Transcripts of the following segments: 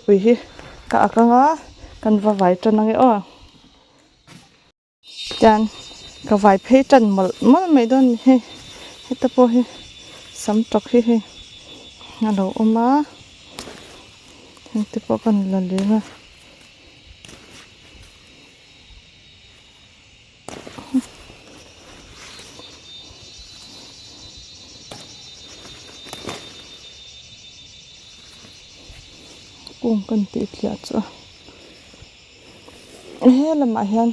pui hi ka akanga kan va vai tan nge o chan ka vai phei tan mal mai don he heta po hi sam tok hi ngalo oma hente po kan la le nga kung kan ti thia chu he lama hian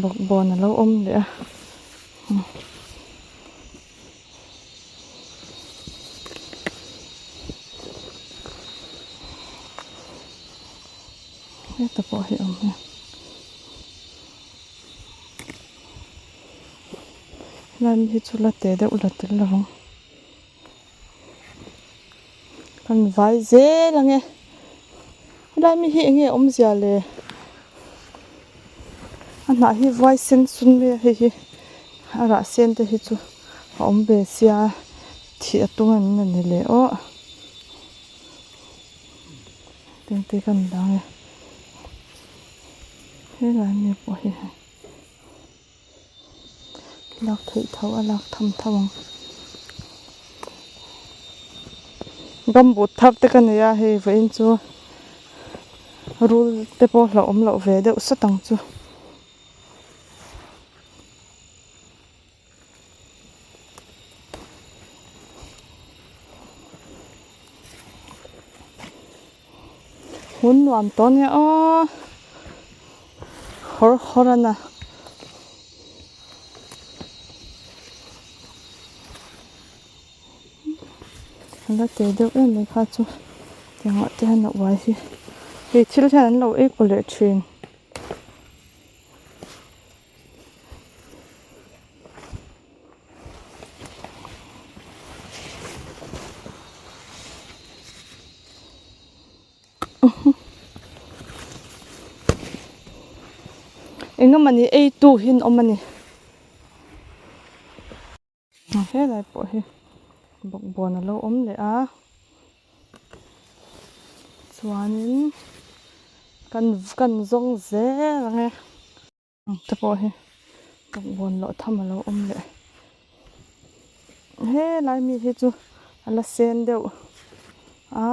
bok bon lo om le a he ta po hi om he lan hi chula te de ulat la rong kan vai ze lange lai mi hi nge om zia le ana hi vai sen sun me hi ara sen te hi chu om be sia thi atungan na ne le o te kan dang he lai mi po hi lak thei thau alak tham thawang gam bu thap te kan ya he vein chu rul te po la om lo ve de usatang chu hun nuam to ne o horana la te de em le kha chu tengwa te han wai hi he thil han lo e ko le thin engamani ei tu hin omani he lai po hi bok bon lo om le a chuanin kan zong ze range ta po hi bok bon lo tham lo om le he lai mi hi chu ala sen deuh a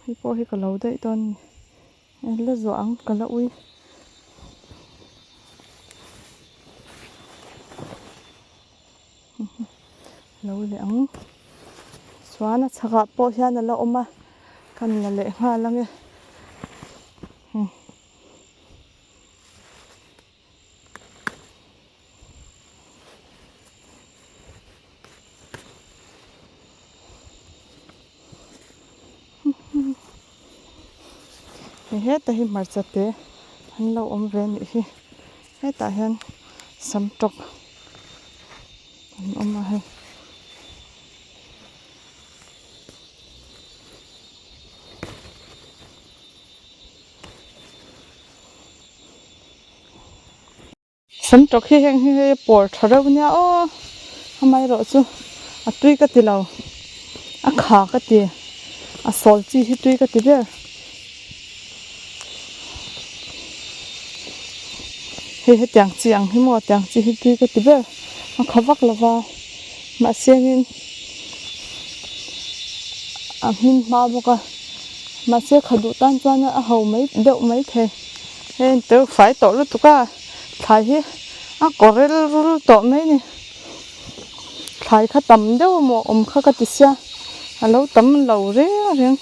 hi po hi ka lo dei ton la zo ang kala ui lo le ang swana chaka po hian la oma kan la le nga lange he ta hi marcha te han lo om ve ni hi he ta hian sam tok om ma he sam tok hi heng hi por thara nya o hamai ro chu a tui ka ti lo a kha ka ti a sol chi hi tui ka ti be he tiang chiang hi mo tiang chi hi tui ka ti be a khawak lawa ma sengin a hin ma boka ma se khadu tan chuan a ho mai deuh mai the he te fai to lu tuka thai hi a korel rul to mai ni thai kha tam deuh mo om kha ka ti sia alo tam lo re reng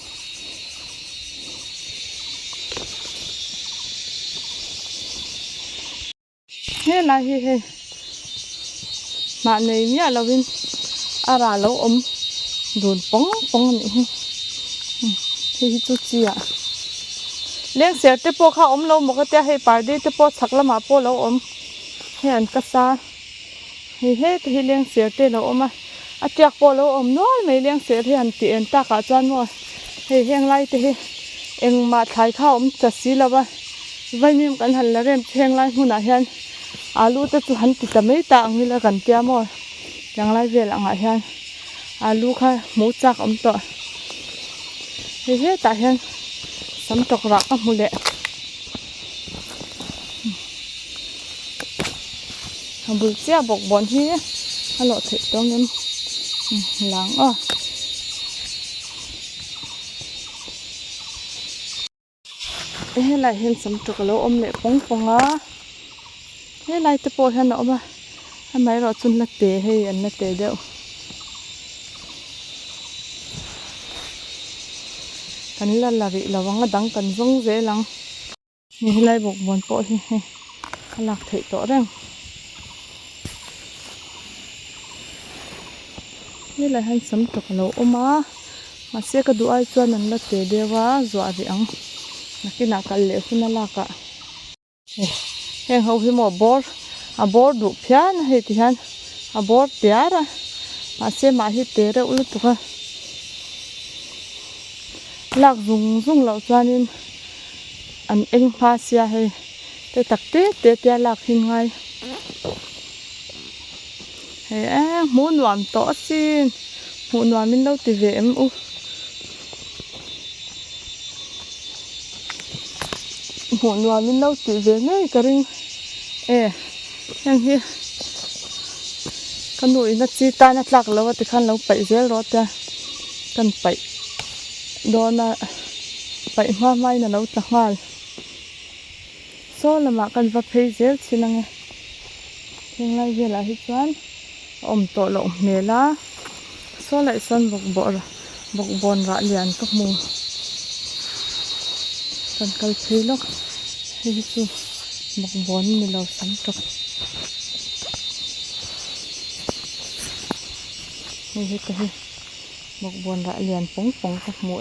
he lai hi ma nei mi a lovin ara lo om dun pong ni hi chu chi a leng ser te po kha om lo mo ka te he parde te po chakla ma po lo om he an ka sa he te leng ser te lo oma a tiak po lo om noi mai leng ser he an ti en ta ka chuan mo he heng lai te he eng ma thai kha om cha si lawa vai mim kan hal la rem theng lai huna hian alu te chu han ti ta mai ta angila kan tia mo yang lai vel anga hian alu kha mu chak om to he ta hian sam tok ra ka mu le bul chia bok bon hi alo thei tong em lang a he lai hen sam tok lo om le pong ponga he lai te po hian oma mai ro chun la te he an na te deuh kan la la ri lawanga dang kan zong ze lang ni lai bok bon po hi halak thei to reng ni la han sam tok lo oma ma se ka du ai chuan an la te dewa zo a ri ang nakina kal le huna la ka heng ho hi mo bor du phian he ti han a bor tiara ma se ma hi te re ul tu ka lak zung lo chuanin an eng pha sia he te takte te lak hin ngai he mu nuam to sin mu nuamin lo ti ve em u mu nuamin lo ti ve ngai ka ring heng hi kan nui na chi ta na tlak lo ti khan lo pai zel ro ta kan pai do na pai ma mai na lo ta ngal so lama kan va phei zel chinange heng lai vela hi chuan om to lo mela so lai son bok bon ra lian ka mu kan kal phei lok hi chu bok bon ni lo sam tok hi ka hi bok bon ra lian pong ka mu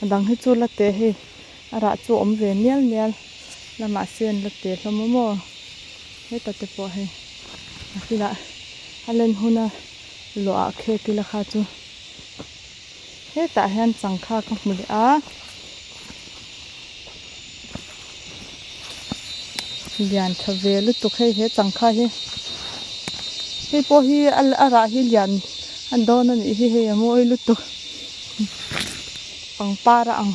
dang hi chu la te hi ara chu om ve nial lama sen la te hlom mo he ta te po he akila alen huna lo a khe ti la kha chu he ta hian changkha ka mu a lian thave lu tu khe he changkha hi po hi al ara hi lian an don ani hi he amoi lu tu pang para ang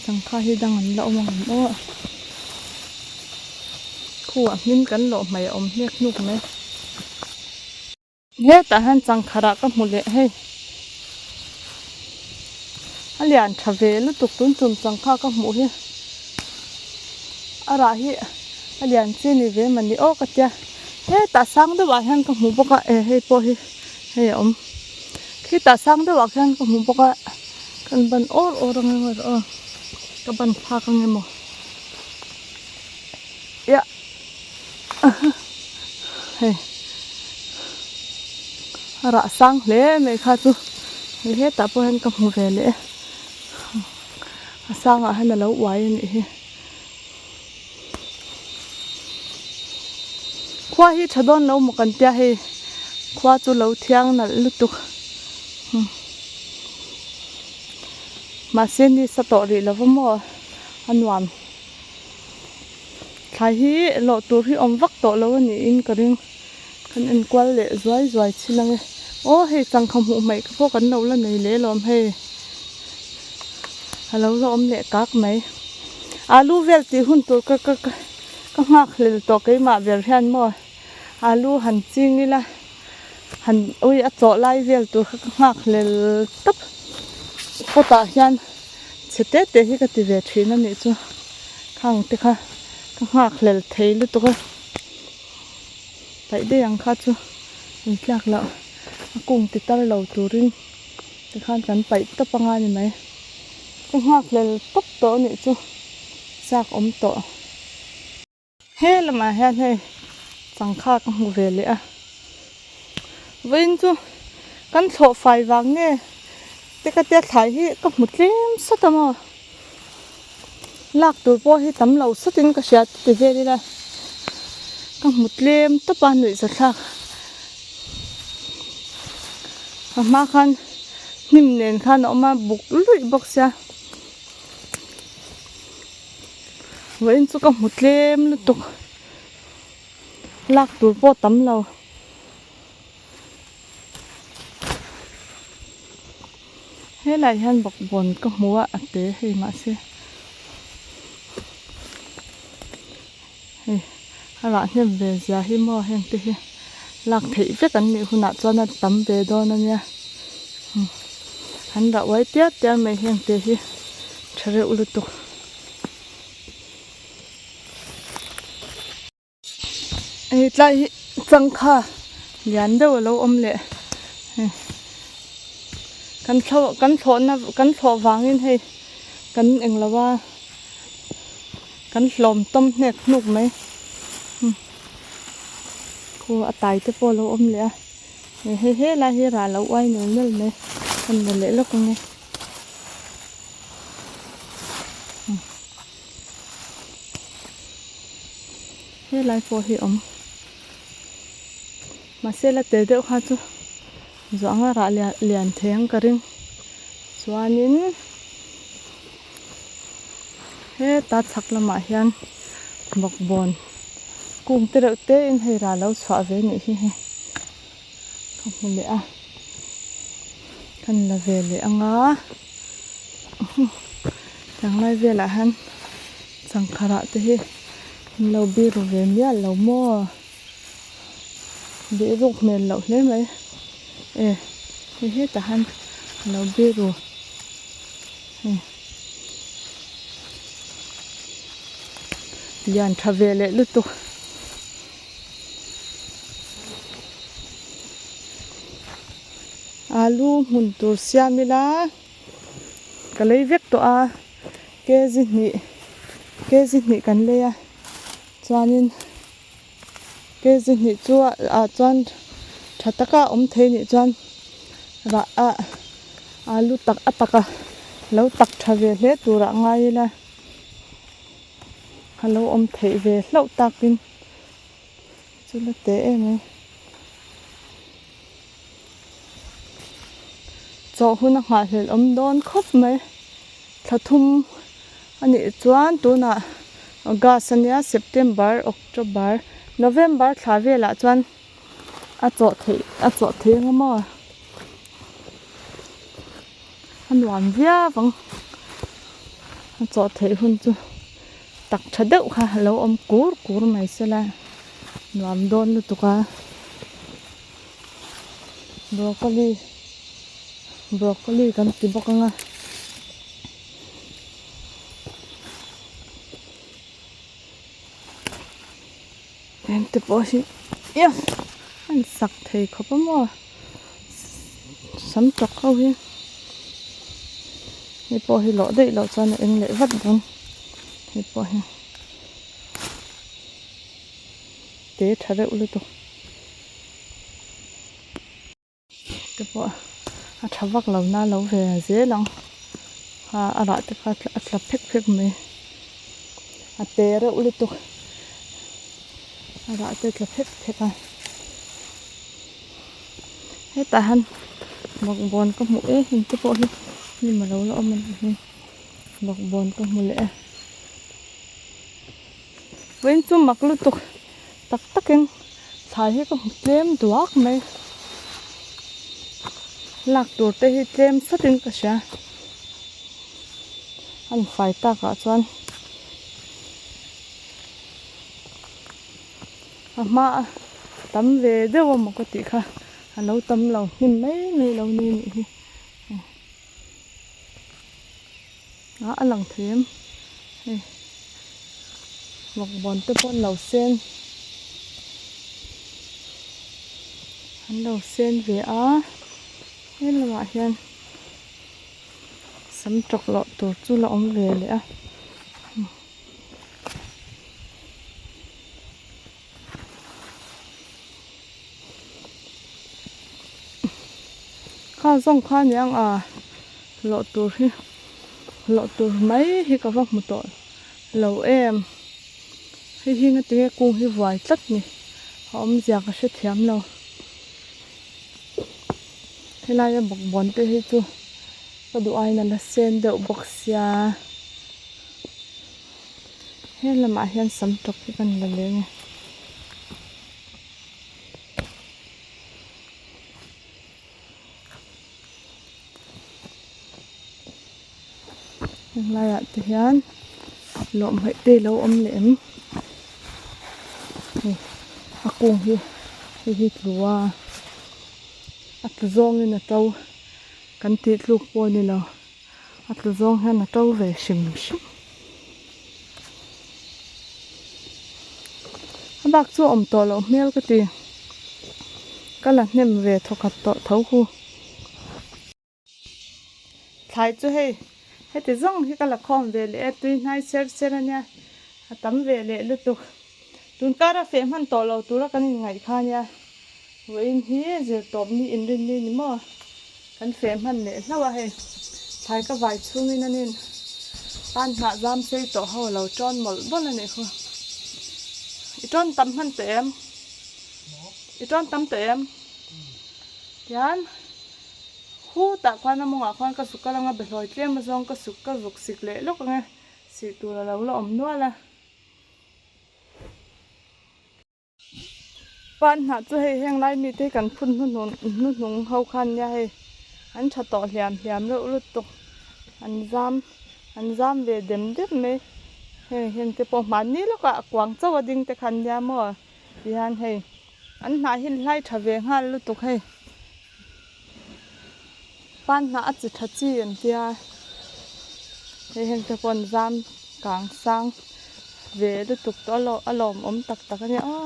changkha hi dang an lo mang mo khuwa min kan lo mai om nek nuk me he ta han changkhara ka mu le he alian thave lu tuk tun chum changkha ka mu hi ara hi alian chini ve mani o ka tia he ta sang de wa han ka mu boka he po hi he om khi ta sang de wa han ka mu boka kan ban or ngai ka ban pha ka ngai mo ya he ara sang le me kha chu he ta po han ka mu ve le sang a han lo wai ni he khwa hi thadon lo mo kan tia he khwa chu lo thiang na lu tu ma sen ni sa to ri lo mo anwam thai hi lo tur hi om vak to lo ni in karing kan en kwal le zoi chinange o he changkham hu mai ko kan lo la nei le lom he halo lo om le kak mai alu vel ti hun tur ka ngak le to ke ma vel hian mo alu han ching ni la han oi a cho lai vel tur ka ngak le tap pota hian chete te hi ka ti ve thina ni chu khang te kha ka ngak le thei lu to ka pai de yang kha chu in tlak la akung ti tar lo turin te khan kan pai ta panga ni mai ka ngak le top to ni chu sak om to he lama hian he changkha ka mu ve le a vein chu kan tho fai wang nge te ka te thai hi ka mutlem satama lak tur po hi tam lo satin ka shat te ve ri la ka mutlem to pa nui sa thak ma khan nim nen khan oma buk lui bok sia vein chu ka mutlem lu tuk lak tur po tam lo thế lại han bọc bồn có múa tế hay mà xe bạn thêm về giá hi mò hen tê lạc thị với cắn miệng nãy cho nó tắm về đó nó nha hắn đã quay tiếp cho mày hen tê hi chơi rượu lụt tục lại chẳng kha liền đâu lâu lệ cắn thọ vàng in hay cắn anh là ba cắn lòm tôm nẹt nục mấy cô tài tới po lâu lệ hết là hết ra lâu quay nữa nữa này còn là lễ lúc này hết lại po hi mà sẽ là tế đỡ khá chứ doãn ra liền thèn cái rừng doãnin hết ta chắc là mà hiền bọc bồn cùng tế đỡ tế in hay ra lâu xóa về nữa hi không có lẽ thân là về lẽ ngã chẳng nay về là hắn chẳng khá rạ tế hi lâu bi rồi về mía lâu mua bị rụng mền lậu lấy mấy hết cả hắn lâu bi rồi liền trả về lại lúc tục alu mun tur siamila cái lấy vết to cái gì nhỉ cần lấy cho nên cái gì nhỉ chua chọn chặt tất cả thế nhỉ chọn và alu tắc lâu tắc trả về hết tur ngay là hello thế về lâu tắc pin chú là té em cho hun ngã lên đón khóc mấy thật thum anh ấy chọn tu na August September October November thả về lại chọn cho thế mà anh làm việc vâng cho thế hun chú tắc chặt đậu ha hello cú mày sẽ là làm đón được cả broccoli kan tibok nga em te po si yes anh sak thei khop mo sam chok khau hi ni po hi lo dei lo chan eng le vat don ni po hi te thare ulu to te po thà vác lâu na lâu về dễ lắm lại thì phải là phết mấy tê rồi uli tục lại thì là phết hết tại hắn một bồn có mũi hình cái bộ nhưng mà lâu lỡ mình một bồn có một lẽ bên chung mặc lưu tục tắc kinh xài hết có một đêm tuác mấy lạc tổ tê hi tem sát đến cả xa anh phải ta cả cho anh mà tắm về đâu mà có tí kha lâu tắm lâu nhìn mấy lâu nhìn đó lần thêm một bọn tê bọn lẩu sen anh lẩu sen về thế là mọi hiện sắm trọc lọ tổ chú lọ về lẽ kha rong kha nhang lọ tổ mấy hi cả vong một tội lẩu em hi nghe tiếng cung hi vài tất nhỉ họ già cái sẽ thèm lâu thế là bọc bón tê hi chú có đủ ai là sen đậu bọc xia thế là mà hiện sắm trọc cái cần là lên Heng lai at hian lom hei te lo om lem akung hi tlua atlu zong in a to kan ti tluk po ni lo atlu zong hian a to ve shim bak chu om to lo mel ka ti kala hnem ve thokat to tho hu thai chu hei heti zong hi kala khom ve le tui nai ser ania atam ve le lu tu tun kara fe man to lo tu ra kan ngai kha nia wein hi je top ni in rin ni mo kan fe man le hlawa hei thai ka vai chung in anin tan na jam sei to ho lo ton mol bon ani kho iton tam han te em iton tam te em yan hu ta kwana monga kwan ka sukala nga beloi tlem ma zong ka suk ka vuk sik le lok nga si tu la lo om no la pan na chu hei heng lai mi te kan phun nu nung ho khan ya hei an tha to hliam lo lut tuk an zam ve dem me heng te po man ni lo ka kwang chaw ding te khan ya mo yan hei an na hin lai tha ve ngal lu tuk hei pan na achi thachi an tia hei heng te pon zam kang sang ve lu tuk to lo alom om tak tak ani a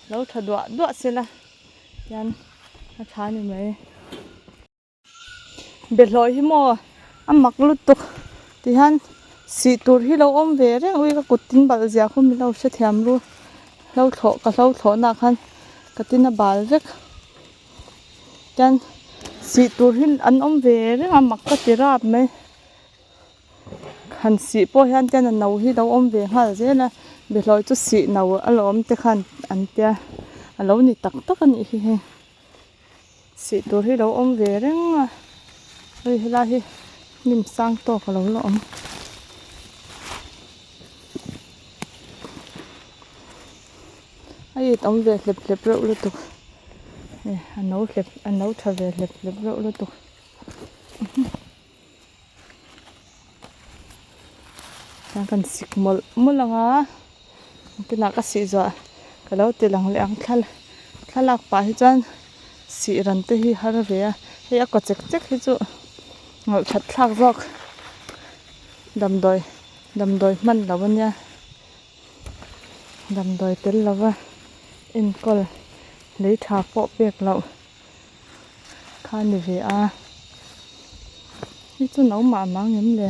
lo tha dua sela yan a tha ni mai beloi hi mo amak lu tuk ti han si tur hi lo om ve re ui ka kutin bal zia khum lo se thiam ru lo tho na khan katina bal vek yan si tur hin an om ve re amak ka tirap mai khan si po hian ten no hi lo om ve hal je na beloi chu si no alom te khan an tia alo ni tak ani hi he si tur hi lo om ve reng oi hela hi nim sang to ka lo om ai tom ve hlep ro lu tu an no tha ve hlep ro lu tu kan sik mulanga tina ka si zo ka lo te lang le ang thalak pa hi chan si ran te hi har ve a he a ko chek hi chu ngol that thak jok damdoi man lawanya damdoi tel lawa in kol lei tha po pek lo khan ve a hi chu no ma mang em le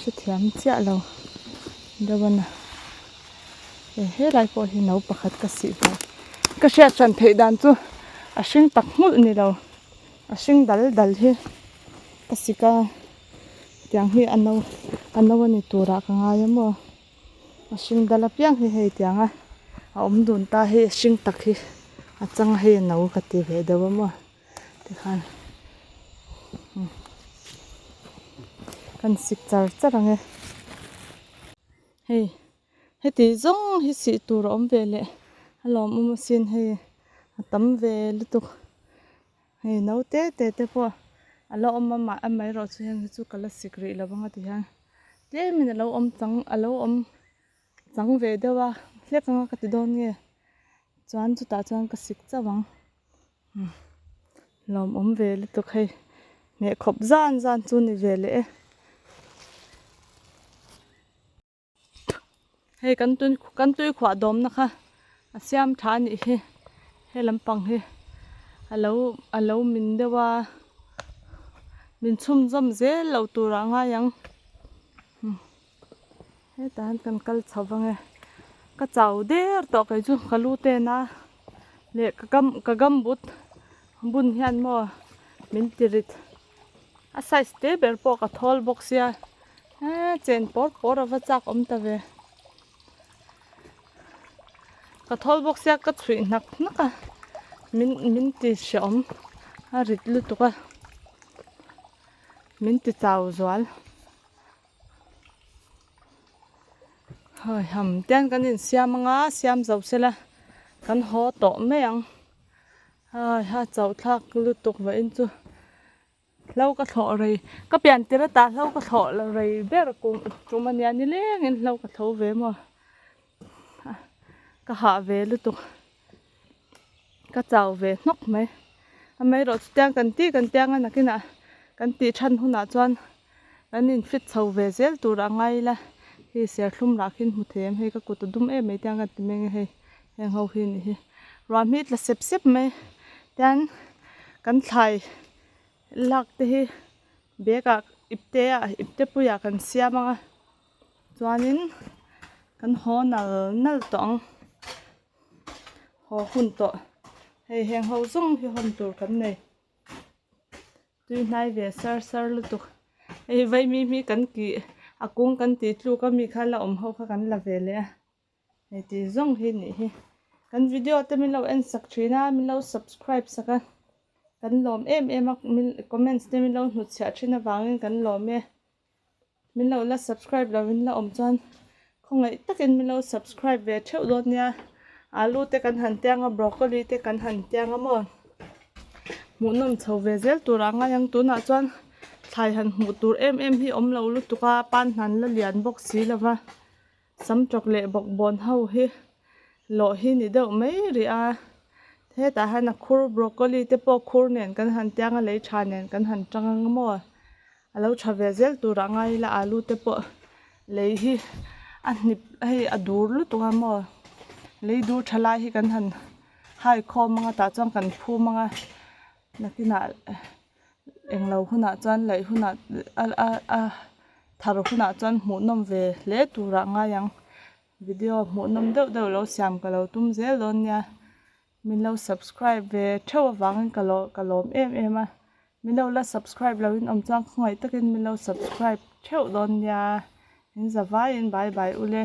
se thiam cha lo dawana he lai po hi no pakhat ka si ba ka sha chan thei dan chu a hring tak ngul ni lo a hring dal hi ka sika tiang hi ano ani tura ka nga yamo a hring dala piang hi hei tianga a om dun ta hi hring tak hi a chang hei no ka ti ve dawamo ti khan kan sik charang e hei heti zong hi si tur om ve le alom sin hei atam ve lutuk hei no te po alo om ma amai ro chu heng chu kala sikri lawanga ti han te min alo om chang ve dewa hlekanga ka ti don nge chuan chu ta chuan ka sik chawang lom om ve lutuk hei me khop zan chu ni ve le hei kan tui khwa dom na kha asiam tha ni he lampang he alo min dewa min chum zom ze lo tura nga yang he tan kan kal chawange ka chau der to kai chu khalu te na le ka gam but bun hian mo min tirit a size te ber po ka thol box ya chen por ava chak om ta ve ka thol box ya ka thui nak ka min ti shom a rit lu tu ka min ti chau zwal hoi ham tian kan in siam zo sela kan ho to me ang ha chau thak lu tuk wa in chu lâu cái thọ rồi cái biển tira ta lâu cái thọ là rồi bé là cùng chúng mình nhà như lẽ nên lâu cái thọ về mà cái hạ về luôn tụ cái chào về nóc mấy rồi tiếng cần tiếng anh cái nào cần tí chân hôm nào chọn anh nên fit sầu về dễ tụ ra ngay là khi xe khum ra khi một thêm hay cái cột đum em mấy tiếng cái mình hay hàng hậu hi này ram hít là xếp mấy tiếng cần thay lạc thì bé cả ipte puya kan sia manga chuanin kan ho nal tong ho hun to hei heng ho zung hi hon tur kan nei tui nai ve sar lu tu hei vai mi kan ki akung kan ti tlu ka mi khala ho kha kan la ve le hei ti zong hi ni hi kan video te min lo en sak thina min lo subscribe saka kan lom em comments te min lo nu chha thina wangin kan lom e min lo la subscribe lo min la om chan khongai takin min lo subscribe ve theu dot nia alu te kan han tianga broccoli te kan han tianga mo mu nom chho ve zel tura nga yang tu na chan thai han mu tur em hi om lo lu tuka pan han la lian bok si lawa sam chocolate bok bon ho hi lo hi ni deuh mai ri a thế ta han khur broccoli te po khur nen kan han tianga lei tha nen kan han tang mo alo tha ve zel tura ngai la alu te po lei hi a nip hei adur lu tunga mo lei dur thala hi kan han hai kho manga ta chang kan phu manga nakina englo huna chan lei huna a thar huna chan mu nom ve le tura nga yang video mu nom deuh lo siam ka lo tum zel don nya min lo subscribe ve theu wang ka lom em a min lo la subscribe lo in om chang khoi takin min lo subscribe theu don ya in za vai in bye ule